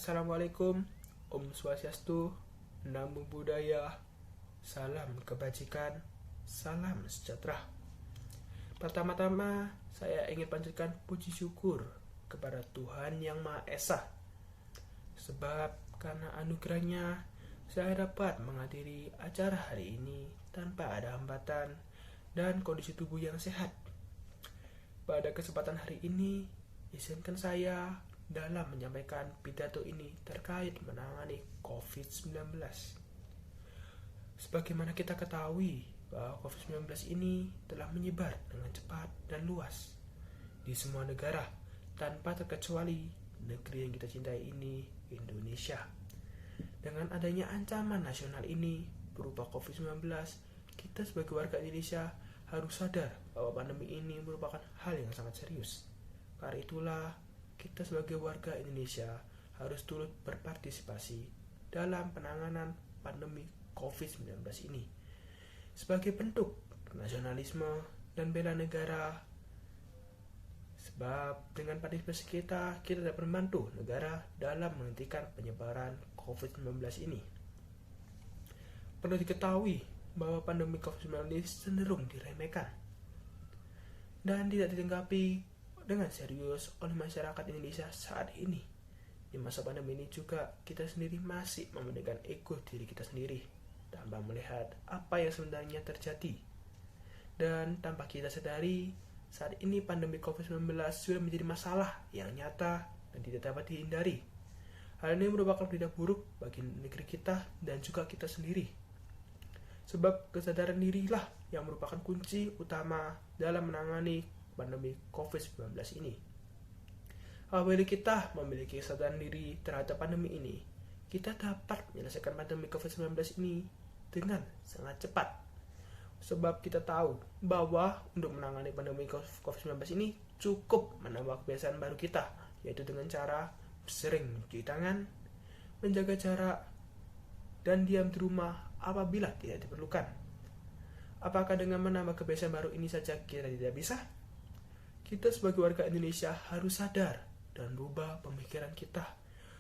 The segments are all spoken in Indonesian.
Assalamualaikum, Om Swastiastu, Namo Buddhaya, salam kebajikan, salam sejahtera. Pertama-tama, saya ingin panjatkan puji syukur kepada Tuhan Yang Maha Esa. Sebab karena anugerahnya, saya dapat menghadiri acara hari ini tanpa ada hambatan dan kondisi tubuh yang sehat. Pada kesempatan hari ini, izinkan saya dalam menyampaikan pidato ini terkait menangani COVID-19. Sebagaimana kita ketahui bahwa COVID-19 ini telah menyebar dengan cepat dan luas di semua negara tanpa terkecuali negeri yang kita cintai ini, Indonesia. Dengan adanya ancaman nasional ini berupa COVID-19, kita sebagai warga Indonesia harus sadar bahwa pandemi ini merupakan hal yang sangat serius. Karena itulah, kita sebagai warga Indonesia harus turut berpartisipasi dalam penanganan pandemi COVID-19 ini. Sebagai bentuk nasionalisme dan bela negara, sebab dengan partisipasi kita dapat membantu negara dalam menghentikan penyebaran COVID-19 ini. Perlu diketahui bahwa pandemi COVID-19 cenderung diremehkan dan tidak ditanggapi dengan serius oleh masyarakat Indonesia saat ini. Di masa pandemi ini juga kita sendiri masih mementingkan ego diri kita sendiri tanpa melihat apa yang sebenarnya terjadi. Dan tanpa kita sadari, saat ini pandemi COVID-19 sudah menjadi masalah yang nyata dan tidak dapat dihindari. Hal ini merupakan berita buruk bagi negeri kita dan juga kita sendiri. Sebab kesadaran dirilah yang merupakan kunci utama dalam menangani pandemi COVID-19 ini. Apabila kita memiliki kesadaran diri terhadap pandemi ini, kita dapat menyelesaikan pandemi COVID-19 ini dengan sangat cepat. Sebab kita tahu bahwa untuk menangani pandemi COVID-19 ini cukup menambah kebiasaan baru kita, yaitu dengan cara sering mencuci tangan, menjaga jarak, dan diam di rumah apabila tidak diperlukan. Apakah dengan menambah kebiasaan baru ini saja kita tidak bisa? Kita sebagai warga Indonesia harus sadar dan rubah pemikiran kita.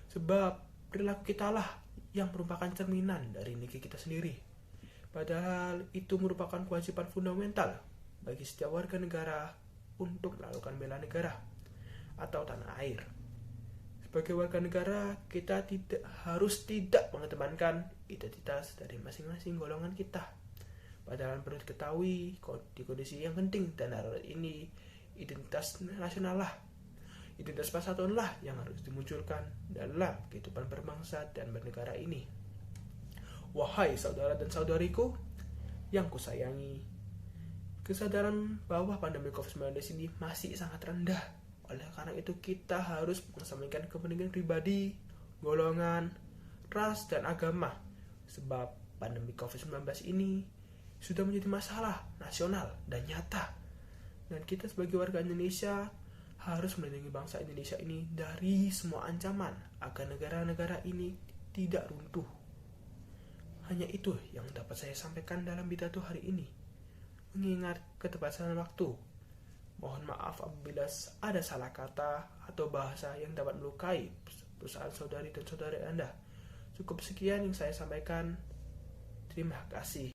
Sebab perilaku kita lah yang merupakan cerminan dari negeri kita sendiri. Padahal itu merupakan kewajiban fundamental bagi setiap warga negara untuk melakukan bela negara atau tanah air. Sebagai warga negara, kita harus tidak mengedepankan identitas dari masing-masing golongan kita. Padahal perlu diketahui di kondisi yang penting dan darurat ini, identitas nasional lah, identitas persatuan lah yang harus dimunculkan dalam kehidupan berbangsa dan bernegara ini. Wahai saudara dan saudariku yang kusayangi, kesadaran bahwa pandemi COVID-19 ini masih sangat rendah. Oleh karena itu kita harus mengesampingkan kepentingan pribadi, golongan, ras, dan agama. Sebab pandemi COVID-19 ini sudah menjadi masalah nasional dan nyata. Dan kita sebagai warga Indonesia harus melindungi bangsa Indonesia ini dari semua ancaman agar negara-negara ini tidak runtuh. Hanya itu yang dapat saya sampaikan dalam pidato hari ini. Mengingat keterbatasan waktu, mohon maaf apabila ada salah kata atau bahasa yang dapat melukai perusahaan saudari dan saudari Anda. Cukup sekian yang saya sampaikan. Terima kasih.